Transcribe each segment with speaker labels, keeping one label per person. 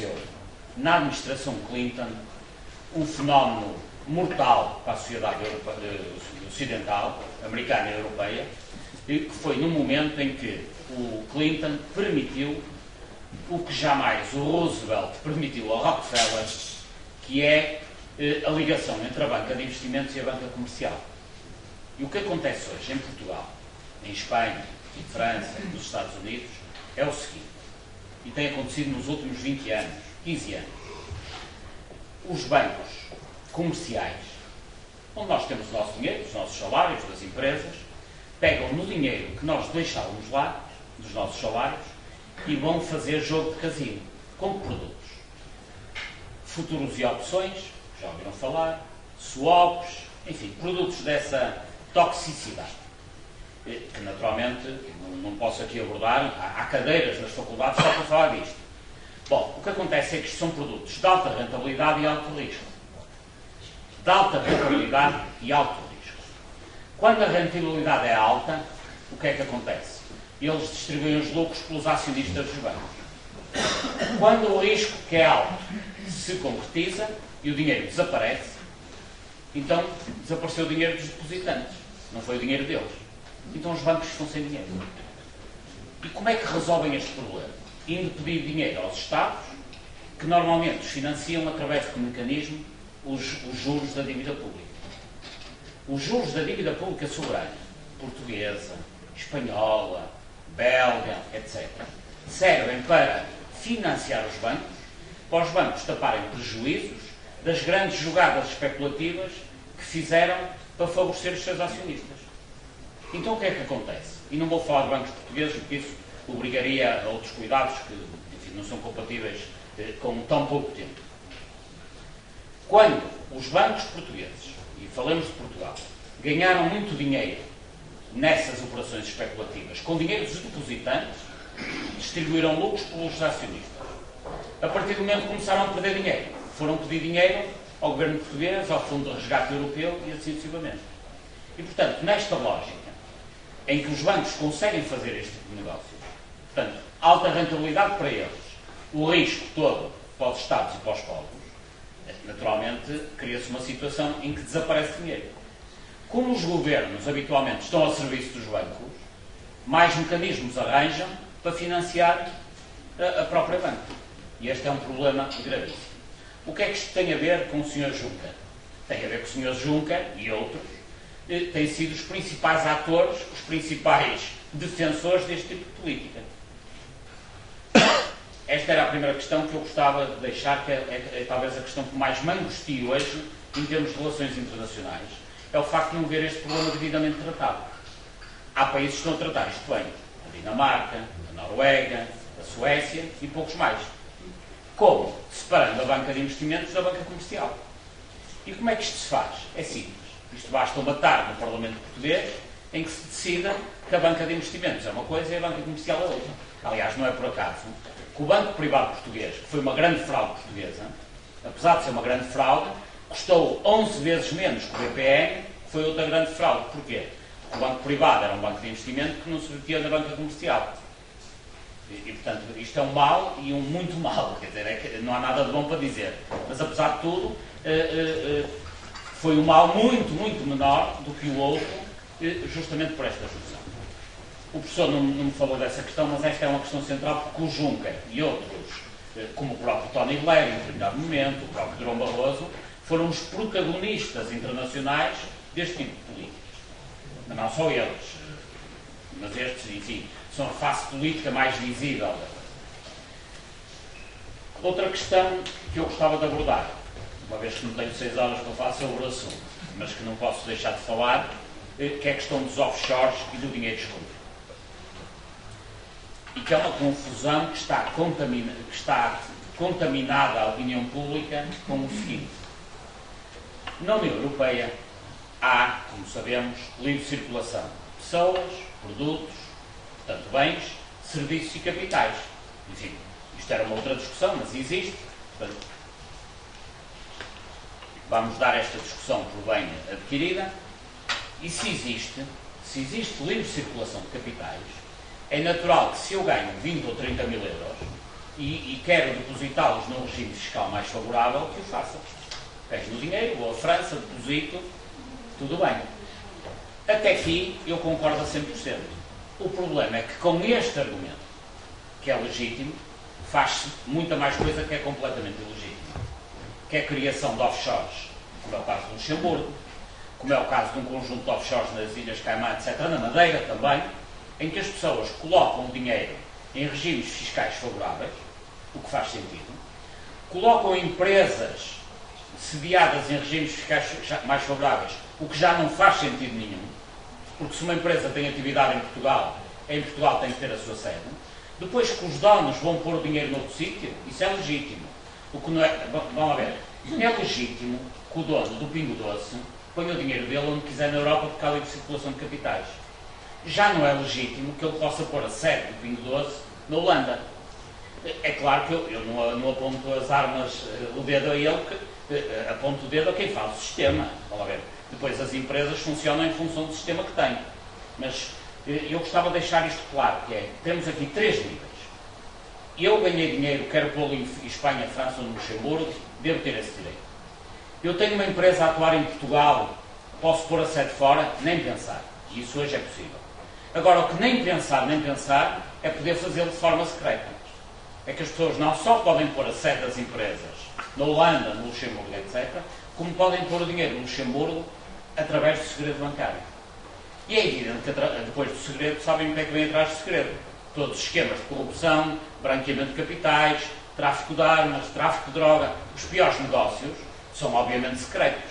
Speaker 1: aconteceu na administração Clinton um fenómeno mortal para a sociedade ocidental, americana e europeia, que foi no momento em que o Clinton permitiu o que jamais o Roosevelt permitiu ao Rockefeller, que é a ligação entre a banca de investimentos e a banca comercial. E o que acontece hoje em Portugal, em Espanha, em França, nos Estados Unidos, é o seguinte, e tem acontecido nos últimos 20 anos, 15 anos. Os bancos comerciais, onde nós temos o nosso dinheiro, os nossos salários das empresas, pegam no dinheiro que nós deixávamos lá, dos nossos salários, e vão fazer jogo de casino, com produtos. Futuros e opções, já ouviram falar, swaps, enfim, produtos dessa toxicidade, que naturalmente não posso aqui abordar, há cadeiras nas faculdades só para falar disto. Bom, o que acontece é que isto são produtos de alta rentabilidade e alto risco. De alta rentabilidade e alto risco. Quando a rentabilidade é alta, o que é que acontece? Eles distribuem os lucros pelos acionistas dos bancos. Quando o risco, que é alto, se concretiza e o dinheiro desaparece, então desapareceu o dinheiro dos depositantes. Não foi o dinheiro deles. Então os bancos estão sem dinheiro. E como é que resolvem este problema? Indo pedir dinheiro aos Estados, que normalmente os financiam através de que mecanismo? Os juros da dívida pública. Os juros da dívida pública soberana, portuguesa, espanhola, belga, etc., servem para financiar os bancos, para os bancos taparem prejuízos das grandes jogadas especulativas que fizeram para favorecer os seus acionistas. Então o que é que acontece? E não vou falar de bancos portugueses, porque isso obrigaria a outros cuidados que, enfim, não são compatíveis com tão pouco tempo. Quando os bancos portugueses, e falamos de Portugal, ganharam muito dinheiro nessas operações especulativas, com dinheiro dos depositantes, distribuíram lucros pelos acionistas. A partir do momento que começaram a perder dinheiro, foram pedir dinheiro ao governo português, ao Fundo de Resgate Europeu e assim sucessivamente. E, portanto, nesta lógica, em que os bancos conseguem fazer este tipo de negócios, portanto, alta rentabilidade para eles, o risco todo para os Estados e para os povos, naturalmente, cria-se uma situação em que desaparece dinheiro. Como os governos habitualmente estão ao serviço dos bancos, mais mecanismos arranjam para financiar a própria banca. E este é um problema gravíssimo. O que é que isto tem a ver com o Sr. Juncker? Tem a ver com o Sr. Juncker e outros têm sido os principais atores, os principais defensores deste tipo de política. Esta era a primeira questão que eu gostava de deixar, que é talvez a questão que mais me angustia hoje, em termos de relações internacionais, é o facto de não ver este problema devidamente tratado. Há países que estão a tratar isto bem. A Dinamarca, a Noruega, a Suécia e poucos mais. Como? Separando a banca de investimentos da banca comercial. E como é que isto se faz? É simples. Isto basta uma tarde no Parlamento Português em que se decida que a banca de investimentos é uma coisa e a banca comercial é outra. Aliás, não é por acaso que o Banco Privado Português, que foi uma grande fraude portuguesa, apesar de ser uma grande fraude, custou 11 vezes menos que o BPN, que foi outra grande fraude. Porquê? Porque o Banco Privado era um banco de investimento que não se metia na banca comercial. E, portanto, isto é um mal e um muito mal. Quer dizer, não há nada de bom para dizer. Mas, apesar de tudo, foi um mal muito, muito menor do que o outro, justamente por esta junção. O professor não me falou dessa questão, mas esta é uma questão central, porque o Juncker e outros, como o próprio Tony Blair, em determinado momento, o próprio Durão Barroso, foram os protagonistas internacionais deste tipo de políticas. Mas não só eles. Mas estes, enfim, são a face política mais visível. Outra questão que eu gostava de abordar, uma vez que não tenho 6 horas para falar sobre o assunto, mas que não posso deixar de falar, que é a questão dos offshores e do dinheiro escondido. E que é uma confusão que está contaminada a opinião pública com o seguinte. Na União Europeia há, como sabemos, livre circulação de pessoas, produtos, portanto bens, serviços e capitais. Enfim, isto era uma outra discussão, mas existe. Portanto, vamos dar esta discussão por bem adquirida. E se existe livre circulação de capitais, é natural que se eu ganho 20 ou 30 mil euros, e quero depositá-los num regime fiscal mais favorável, que o faça. Pego o dinheiro, vou à França, deposito, tudo bem. Até aqui eu concordo a 100%. O problema é que com este argumento, que é legítimo, faz-se muita mais coisa que é completamente ilegítimo. Que é a criação de offshores, como é o caso do Luxemburgo, como é o caso de um conjunto de offshores nas Ilhas Caimã, etc., na Madeira também, em que as pessoas colocam o dinheiro em regimes fiscais favoráveis, o que faz sentido, colocam empresas sediadas em regimes fiscais mais favoráveis, o que já não faz sentido nenhum, porque se uma empresa tem atividade em Portugal tem que ter a sua sede. Depois que os donos vão pôr o dinheiro noutro sítio, isso é legítimo. O que não é, vamos lá ver, é legítimo que o dono do Pingo Doce ponha o dinheiro dele onde quiser na Europa porque há livre circulação de capitais. Já não é legítimo que ele possa pôr a sede do Pingo Doce na Holanda. É claro que eu não aponto as armas, o dedo a ele, aponto o dedo a quem faz o sistema. Vamos lá ver. Depois as empresas funcionam em função do sistema que têm. Mas eu gostava de deixar isto claro, que é, temos aqui 3 níveis. Eu ganhei dinheiro, quero pô-lo em Espanha, França ou no Luxemburgo, devo ter esse direito. Eu tenho uma empresa a atuar em Portugal, posso pôr a sede fora? Nem pensar. E isso hoje é possível. Agora, o que nem pensar é poder fazê-lo de forma secreta. É que as pessoas não só podem pôr a sede das empresas na Holanda, no Luxemburgo, etc., como podem pôr o dinheiro no Luxemburgo através do segredo bancário. E é evidente que depois do segredo, sabem o que é que vem atrás do segredo? Todos os esquemas de corrupção, branqueamento de capitais, tráfico de armas, tráfico de droga. Os piores negócios são obviamente secretos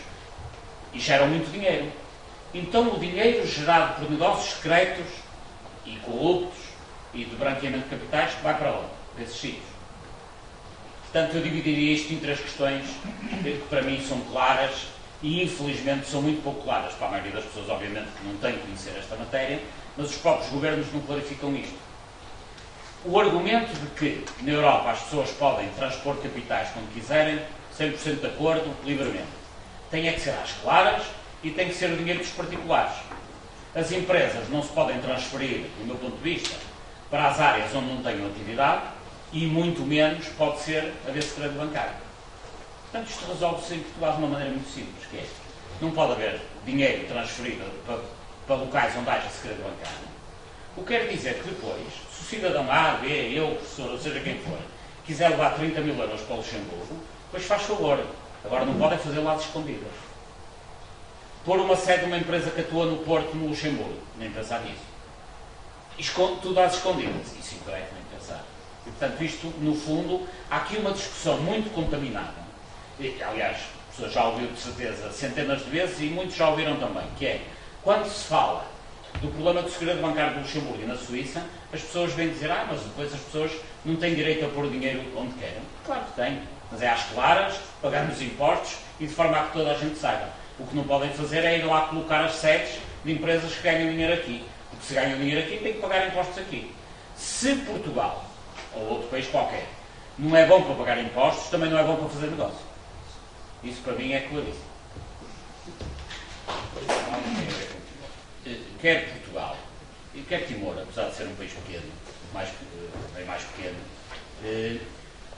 Speaker 1: e geram muito dinheiro. Então o dinheiro gerado por negócios secretos e corruptos e de branqueamento de capitais vai para onde? Para esses sítios. Portanto, eu dividiria isto em 3 questões que para mim são claras e infelizmente são muito pouco claras para a maioria das pessoas, obviamente, que não têm que conhecer esta matéria, mas os próprios governos não clarificam isto. O argumento de que na Europa as pessoas podem transpor capitais quando quiserem, 100% de acordo, livremente. Tem é que ser às claras e tem que ser o dinheiro dos particulares. As empresas não se podem transferir, do meu ponto de vista, para as áreas onde não tenham atividade e muito menos pode ser haver segredo bancário. Portanto, isto resolve-se em Portugal de uma maneira muito simples, que é, não pode haver dinheiro transferido para locais onde haja segredo bancário. O que quer dizer que depois, se o cidadão A, B, eu, o professor, ou seja quem for, quiser levar 30 mil euros para o Luxemburgo, depois faz favor. Agora não podem fazer lá de escondidas. Pôr uma sede de uma empresa que atua no Porto, no Luxemburgo, nem pensar nisso. Tudo às escondidas. Isso incorreto, nem pensar. E, portanto, isto, no fundo, há aqui uma discussão muito contaminada. E, aliás, a pessoa já ouviu, de certeza, centenas de vezes e muitos já ouviram também, que é, quando se fala do problema do segredo bancário do Luxemburgo e na Suíça, as pessoas vêm dizer, mas depois as pessoas não têm direito a pôr o dinheiro onde querem. Claro que têm, mas é às claras, pagando os impostos e de forma a que toda a gente saiba. O que não podem fazer é ir lá colocar as sedes de empresas que ganham dinheiro aqui. Porque se ganham dinheiro aqui, têm que pagar impostos aqui. Se Portugal, ou outro país qualquer, não é bom para pagar impostos, também não é bom para fazer negócio. Isso para mim é claríssimo. Quer Portugal, e quer Timor, apesar de ser um país pequeno, bem mais pequeno,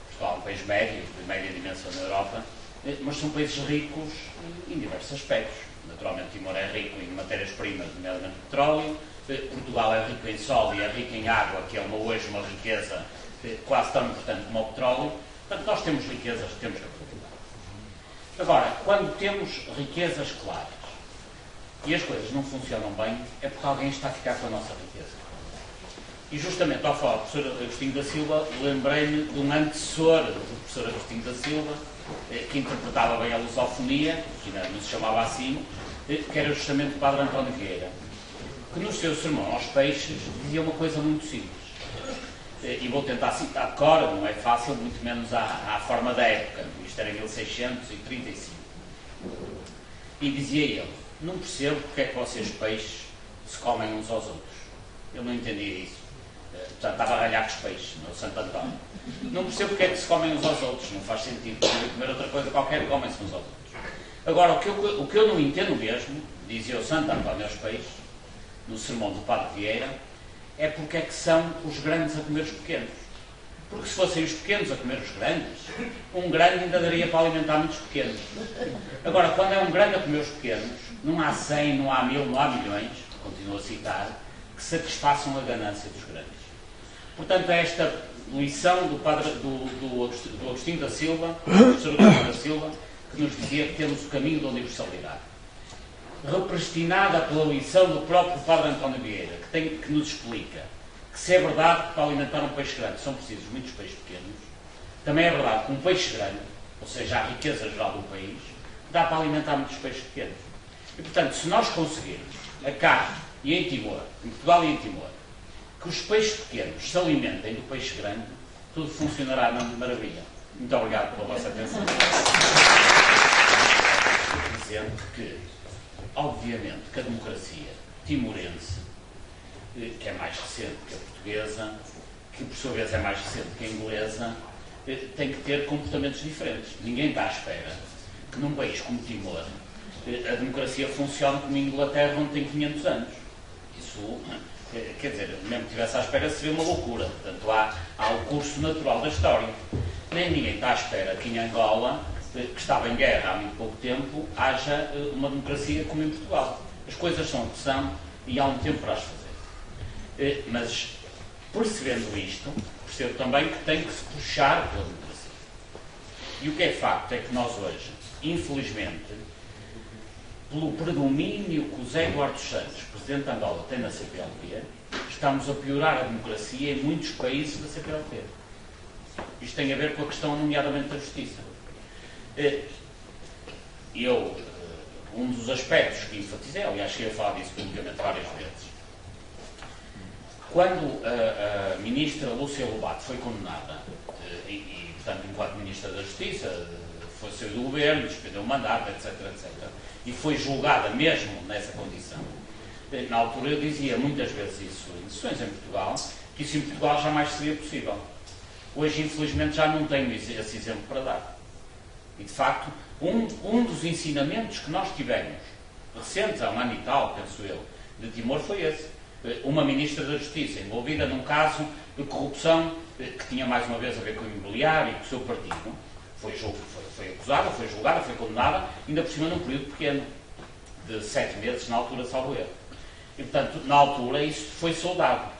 Speaker 1: Portugal é um país médio, de média dimensão na Europa, mas são países ricos em diversos aspectos. Naturalmente, Timor é rico em matérias-primas, nomeadamente petróleo. Portugal é rico em sol e é rico em água, que é hoje uma riqueza quase tão importante como o petróleo. Portanto, nós temos riquezas que temos que aproveitar. Agora, quando temos riquezas claras e as coisas não funcionam bem, é porque alguém está a ficar com a nossa riqueza. E justamente ao falar do professor Agostinho da Silva, lembrei-me de um antecessor do professor Agostinho da Silva, que interpretava bem a lusofonia, que não se chamava assim, que era justamente o padre António Vieira, que no seu sermão aos peixes dizia uma coisa muito simples. E vou tentar citar de cor, não é fácil, muito menos à forma da época, isto era em 1635. E dizia ele, não percebo porque é que vocês peixes se comem uns aos outros. Eu não entendia isso. Portanto, estava a ralhar com os peixes, no Santo António. Não percebo porque é que se comem uns aos outros, não faz sentido. Podem comer outra coisa qualquer, comem-se uns aos outros. Agora, o que eu não entendo mesmo, dizia o Santo António aos peixes, no sermão do Padre Vieira, é porque é que são os grandes a comer os pequenos. Porque se fossem os pequenos a comer os grandes, um grande ainda daria para alimentar muitos pequenos. Agora, quando é um grande a comer os pequenos, não há 100, não há 1000, não há milhões, continuo a citar, que satisfaçam a ganância dos grandes. Portanto, é esta lição do Agostinho da Silva, do professor Agostinho da Silva, que nos dizia que temos o caminho da universalidade. Repristinada pela lição do próprio Padre António Vieira, que nos explica que se é verdade que para alimentar um peixe grande são precisos muitos peixes pequenos, também é verdade que um peixe grande, ou seja, a riqueza geral do país, dá para alimentar muitos peixes pequenos. E, portanto, se nós conseguirmos, cá e em Timor, em Portugal e em Timor, que os peixes pequenos se alimentem do peixe grande, tudo funcionará na maravilha. Muito obrigado pela vossa atenção. Dizendo que, obviamente, que a democracia timorense, que é mais recente que a portuguesa, que por sua vez é mais recente que a inglesa, tem que ter comportamentos diferentes. Ninguém está à espera que num país como Timor a democracia funcione como a Inglaterra, onde tem 500 anos. Isso, quer dizer, mesmo que estivesse à espera, seria uma loucura. Portanto, há o curso natural da história. Nem ninguém está à espera que em Angola, que estava em guerra há muito pouco tempo, haja uma democracia como em Portugal. As coisas são o que são e há um tempo para as fazer. Mas, percebendo isto, percebo também que tem que se puxar pela democracia. E o que é facto é que nós hoje, infelizmente, pelo predomínio que o José Eduardo dos Santos, presidente de Angola, tem na CPLP, estamos a piorar a democracia em muitos países da CPLP. Isto tem a ver com a questão, nomeadamente, da justiça. Um dos aspectos que enfatizei, aliás, cheguei a falar disso publicamente várias vezes, quando a ministra Lúcia Lobato foi condenada, e portanto, enquanto ministra da Justiça, foi sair do governo, despedeu o mandato, etc., etc., e foi julgada mesmo nessa condição, na altura eu dizia muitas vezes isso em sessões em Portugal, que isso em Portugal jamais seria possível. Hoje, infelizmente, já não tenho esse exemplo para dar. E, de facto, um dos ensinamentos que nós tivemos, recentes, há um ano e tal, penso eu, de Timor, foi esse. Uma ministra da Justiça envolvida num caso de corrupção que tinha mais uma vez a ver com o imobiliário e com o seu partido, foi acusada, foi julgada, foi condenada, ainda por cima num período pequeno, de 7 meses, na altura, salvo erro. E, portanto, na altura, isso foi saudado.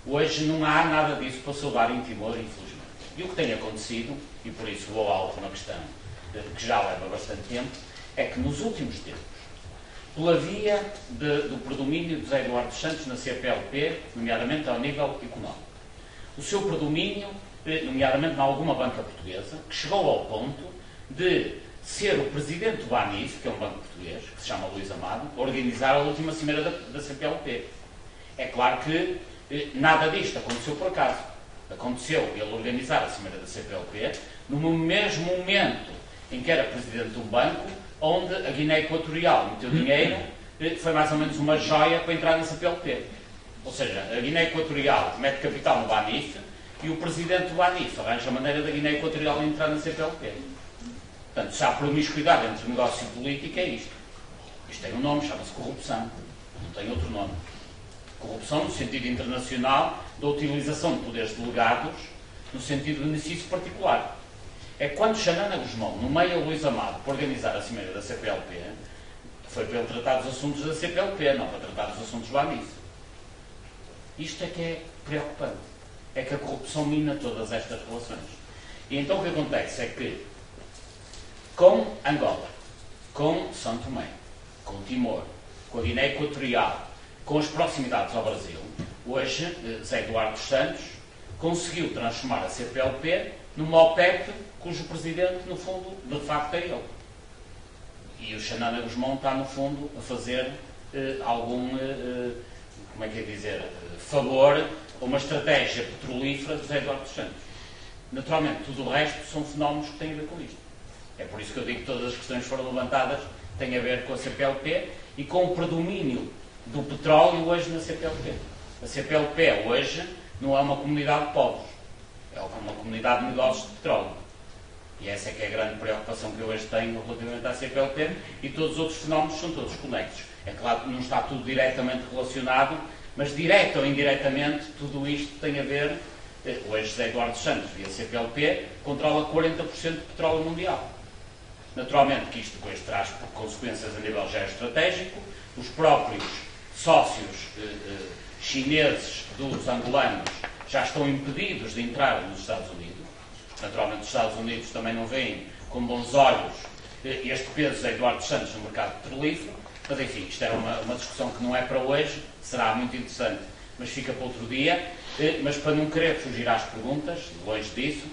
Speaker 1: Hoje não há nada disso para saudar em Timor, infelizmente. E o que tem acontecido, e por isso vou à última questão, que já leva bastante tempo, é que nos últimos tempos, pela via do predomínio de José Eduardo dos Santos na CPLP, nomeadamente ao nível económico, o seu predomínio, nomeadamente em alguma banca portuguesa, que chegou ao ponto de ser o presidente do BANIF, que é um banco português, que se chama Luís Amado, organizar a última cimeira da CPLP. É claro que nada disto aconteceu por acaso. Aconteceu ele organizar a cimeira da CPLP no mesmo momento em que era presidente do banco, onde a Guiné Equatorial meteu dinheiro, foi mais ou menos uma joia para entrar na CPLP. Ou seja, a Guiné Equatorial mete capital no BANIF e o presidente do BANIF arranja a maneira da Guiné Equatorial de entrar na CPLP. Portanto, se há promiscuidade entre negócio e política, é isto. Isto tem um nome, chama-se corrupção. Não tem outro nome. Corrupção no sentido internacional da utilização de poderes delegados no sentido de benefício particular. É quando Xanana Guzmão nomeia o Luís Amado para organizar a cimeira da CPLP, foi para ele tratar dos assuntos da CPLP, não para tratar dos assuntos do BANIF. Isto é que é preocupante. É que a corrupção mina todas estas relações. E então o que acontece é que, com Angola, com São Tomé, com Timor, com a Guiné Equatorial, com as proximidades ao Brasil, hoje, José Eduardo dos Santos conseguiu transformar a CPLP numa OPEP cujo presidente, no fundo, de facto é ele. E o Xanana Guzmão está, no fundo, a fazer algum, como é que é dizer, favor a uma estratégia petrolífera de José Eduardo dos Santos. Naturalmente, tudo o resto são fenómenos que têm a ver com isto. É por isso que eu digo que todas as questões que foram levantadas têm a ver com a CPLP e com o predomínio do petróleo hoje na CPLP. A CPLP hoje não é uma comunidade de povos, é uma comunidade de negócios de petróleo. E essa é que é a grande preocupação que eu hoje tenho relativamente à CPLP, e todos os outros fenómenos são todos conexos. É claro que não está tudo diretamente relacionado, mas direta ou indiretamente tudo isto tem a ver Hoje José Eduardo Santos, via CPLP, controla 40% do petróleo mundial. Naturalmente que isto depois traz consequências a nível geoestratégico. Os próprios sócios chineses dos angolanos já estão impedidos de entrar nos Estados Unidos. Naturalmente os Estados Unidos também não veem com bons olhos este peso de Eduardo Santos no mercado petrolífero. Mas enfim, isto é uma discussão que não é para hoje, será muito interessante, mas fica para outro dia. Mas para não querer fugir às perguntas, longe disso,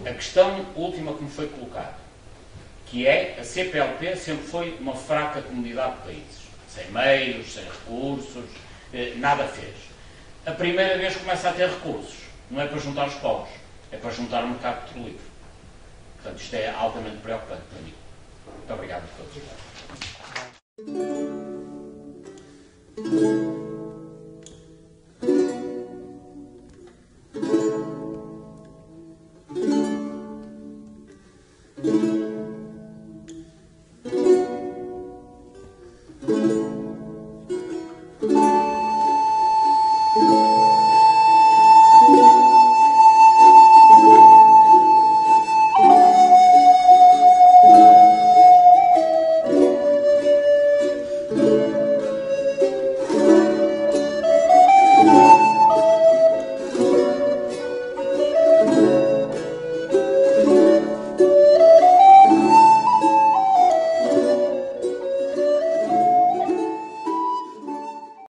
Speaker 1: a questão última que me foi colocada, que é a CPLP sempre foi uma fraca comunidade de países, sem meios, sem recursos, nada fez. A primeira vez que começa a ter recursos, não é para juntar os povos, é para juntar o mercado petrolífero. Portanto, isto é altamente preocupante para mim. Muito obrigado a todos.